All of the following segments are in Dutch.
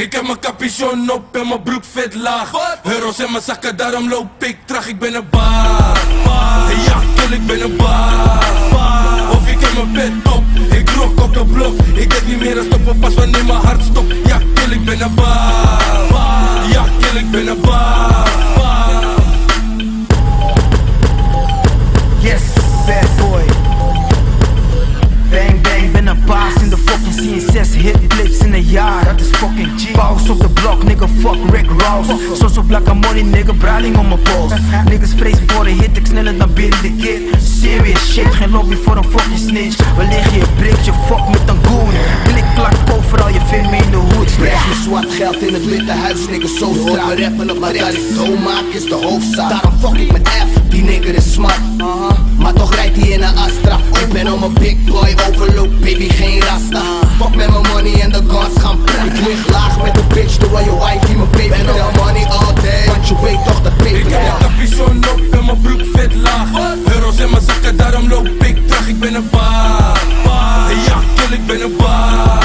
Ik heb mijn capuchon op en mijn broek vet laag. Euro's in mijn zakken, daarom loop ik traag. Ik ben een baas. Ja, kill, ik ben een baas. Of ik heb mijn bed op, ik rock op de blok. Ik denk niet meer aan stoppen, pas wanneer mijn hart stopt. Ja, kill, ik ben een baas. Ja, kill, ik ben een baas. Yes, bad boy. Bang bang, ben een baas in de fucking scene. 6 hitclips in een jaar, dat is fucking G. Pauze op de blok, nigga, fuck Rick Ross. Zoals op Black Money, nigga, bruiling om mijn pols. Niggas vrezen voor een hit, ik sneller dan Billy the Kid. Serious shit, geen lobby voor een fucking snitch. We liggen je brik, je fuck met een goon. Klik, klak, overal, je vindt me in de hoed. Spreek me zwart geld in het witte huis, nigga, zo straat. We rappen op maar dat ik zo maak is de hoofdzaak. Daarom fuck ik met F, die nigger is smart. Maar toch rijdt hij in een Astra. Ik ben om een big boy, overloop, baby, geen rasta. Fuck met mijn money en de guns gaan praten. Ik lig laag met de bitch, terwijl je wifey mijn baby. En al money all day, want je weet toch dat paper. Ik heb mijn capuchon op en mijn broek vet laag. Euro's in mijn zakken, daarom loop ik traag. Ik ben een baas. Ja, kill, ik ben een baas.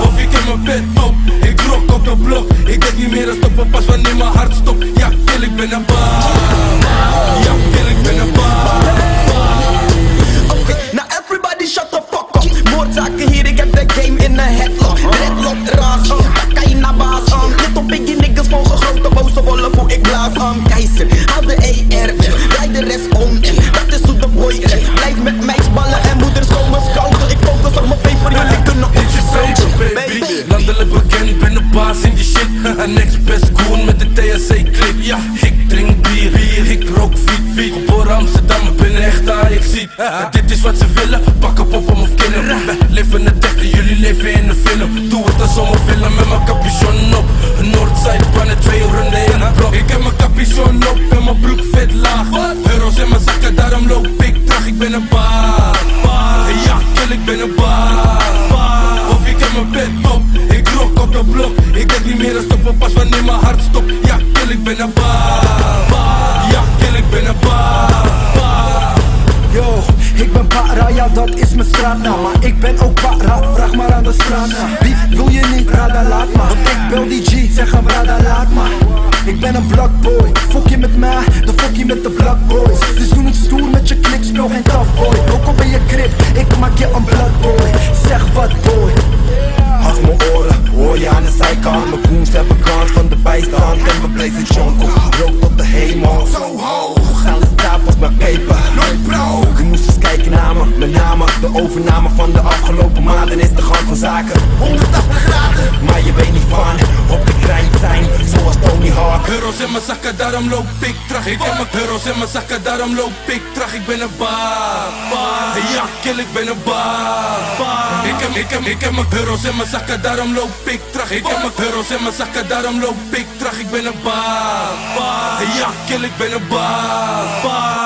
Of ik heb mijn bed op, ik rock op de blok. Ik denk niet meer aan stoppen, pas wanneer mijn hart stopt. Ja, kill, ik ben een baas. Ja, kill, ik ben een baas. Oké, now everybody shut the fuck up. Moordzaken hier, ik heb de game in een headlock. Redlock, raas, Kakaina baas. Little piggy niggas volgen grote boze wollen voor ik blaas. Keizer, haal de ER weg, draai de rest om en dat is hoe de boy is. Blijf met meisballen en moeders komen scouten. Ik focus op mijn paper, jullie kunnen opgesloten, baby. Landelijk bekend, ben de baas in die shit. Een ex-best goon met de THC-clip. Ja, ik drink bier, ik rook fiet. Geboren Amsterdam, ik ben echt Ajax-ziet. Dit is wat ze willen, pakken poppen of kinderen. We leven het echt en jullie leven in een film. Doe het als zomerfilm met mijn capuchon op. Noordzijde, pannen 2 runden in een blok. Ik heb mijn capuchon op en mijn broek vet laag. Euro's in mijn zakken, daarom loop ik traag. Ik ben een baas. Ja, kill, ik ben een baas. Of ik heb mijn bed op, ik rock op de blok. Ik denk niet meer aan stoppen, pas wanneer mijn hart stopt. Ja, kill, ik ben een baas. Ja, kill, ik ben een baas. Yo, ik ben para, ja dat is mijn straatnaam. Maar ik ben ook para, vraag maar aan de straat. Lief, wil je niet, Rada laat maar. Want ik bel die G, zeg hem Rada laat maar. Ik ben een black boy, fok je met mij, dan fok je met de black boys. Dus doe niet stoer met je klik, speel geen tough boy. Ook al ben je grip, ik maak je een black boy. Zeg wat boy. Hals mijn oren, hoor je aan de zijkant. Mijn goons hebben kans van de bijstand. En we blazen jonko, rook tot de hemel. Zo hoog, hoe gaan is daar pas mijn paper? Nooit bro. Je moest eens kijken naar me, met name de overname van de afgelopen maanden is de gang van zaken 180 graden, maar je weet niet van op de grind zijn, zoals Tony Hawk. Euro's in mijn zakken, daarom loop ik traag. Ik heb mijn euro's in mijn zakken, daarom loop ik traag. Ik ben een baas. Ja, kill, ik ben een baas. Ik heb mijn euro's in mijn zakken, daarom loop ik traag. Ik heb mijn euro's in mijn zakken, daarom loop ik traag. Ik ben een baas. Ja, kill, ik ben een baas.